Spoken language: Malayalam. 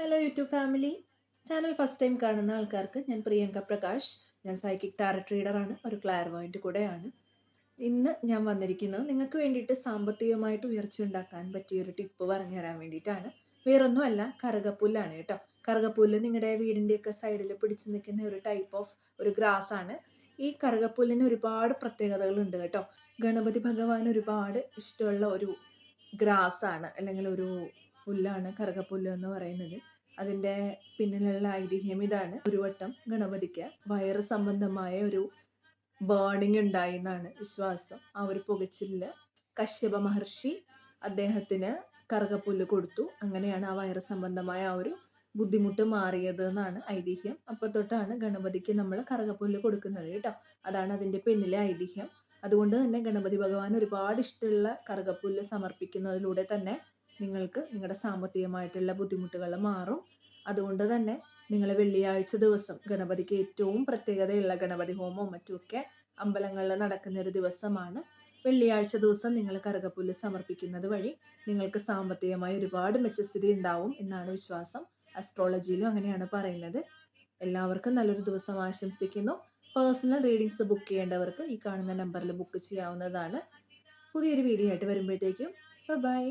Hello YouTube family. Channel first time കാണുന്ന ആൾക്കാർക്ക് ഞാൻ പ്രിയങ്ക പ്രകാശ്. ഞാൻ സൈക്കിക് ടാരറ്റ് റീഡറാണ്, ഒരു ക്ലാർവോയൻറ്റ് കൂടെയാണ്. ഇന്ന് ഞാൻ വന്നിരിക്കുന്നത് നിങ്ങൾക്ക് വേണ്ടിയിട്ട് സാമ്പത്തികമായിട്ട് ഉയർച്ച ഉണ്ടാക്കാൻ പറ്റിയൊരു ടിപ്പ് പറഞ്ഞു തരാൻ വേണ്ടിയിട്ടാണ്. വേറൊന്നുമല്ല, കറുകപ്പുല്ലാണ് കേട്ടോ. കറുകപ്പുല്ല് നിങ്ങളുടെ വീടിൻ്റെയൊക്കെ സൈഡിൽ പിടിച്ചു നിൽക്കുന്ന ഒരു ടൈപ്പ് ഓഫ് ഒരു ഗ്രാസ് ആണ്. ഈ കറുകപ്പുല്ലിന് ഒരുപാട് പ്രത്യേകതകളുണ്ട് കേട്ടോ. ഗണപതി ഭഗവാൻ ഒരുപാട് ഇഷ്ടമുള്ള ഒരു ഗ്രാസ് ആണ്, അല്ലെങ്കിൽ ഒരു പുല്ലാണ് കറുകപ്പുല്ല് എന്ന് പറയുന്നത്. അതിൻ്റെ പിന്നിലുള്ള ഐതിഹ്യം ഇതാണ്: ഒരു വട്ടം ഗണപതിക്ക് വയറ് സംബന്ധമായ ഒരു ബേണിംഗ് ഉണ്ടായി എന്നാണ് വിശ്വാസം. ആ ഒരു പുകച്ചിലില് കശ്യപ മഹർഷി അദ്ദേഹത്തിന് കറുകപ്പുല്ല് കൊടുത്തു. അങ്ങനെയാണ് ആ വയറ് സംബന്ധമായ ആ ഒരു ബുദ്ധിമുട്ട് മാറിയത് എന്നാണ് ഐതിഹ്യം. അപ്പോൾ തൊട്ടാണ് ഗണപതിക്ക് നമ്മൾ കറുകപ്പുല്ല് കൊടുക്കുന്നത് കേട്ടോ. അതാണ് അതിൻ്റെ പിന്നിലെ ഐതിഹ്യം. അതുകൊണ്ട് തന്നെ ഗണപതി ഭഗവാൻ ഒരുപാട് ഇഷ്ടമുള്ള കറുകപ്പുല്ല് സമർപ്പിക്കുന്നതിലൂടെ തന്നെ നിങ്ങൾക്ക് നിങ്ങളുടെ സാമ്പത്തികമായിട്ടുള്ള ബുദ്ധിമുട്ടുകൾ മാറും. അതുകൊണ്ട് തന്നെ നിങ്ങൾ വെള്ളിയാഴ്ച ദിവസം, ഗണപതിക്ക് ഏറ്റവും പ്രത്യേകതയുള്ള ഗണപതി ഹോമവും മറ്റുമൊക്കെ അമ്പലങ്ങളിൽ നടക്കുന്ന ഒരു ദിവസമാണ്. വെള്ളിയാഴ്ച ദിവസം നിങ്ങൾ കറുകപ്പുല്ല് സമർപ്പിക്കുന്നത് വഴി നിങ്ങൾക്ക് സാമ്പത്തികമായി ഒരുപാട് മെച്ചസ്ഥിതി ഉണ്ടാവും എന്നാണ് വിശ്വാസം. അസ്ട്രോളജിയിലും അങ്ങനെയാണ് പറയുന്നത്. എല്ലാവർക്കും നല്ലൊരു ദിവസം ആശംസിക്കുന്നു. പേഴ്സണൽ റീഡിങ്സ് ബുക്ക് ചെയ്യേണ്ടവർക്ക് ഈ കാണുന്ന നമ്പറിൽ ബുക്ക് ചെയ്യാവുന്നതാണ്. പുതിയൊരു വീഡിയോ ആയിട്ട് വരുമ്പോഴത്തേക്കും ബൈ.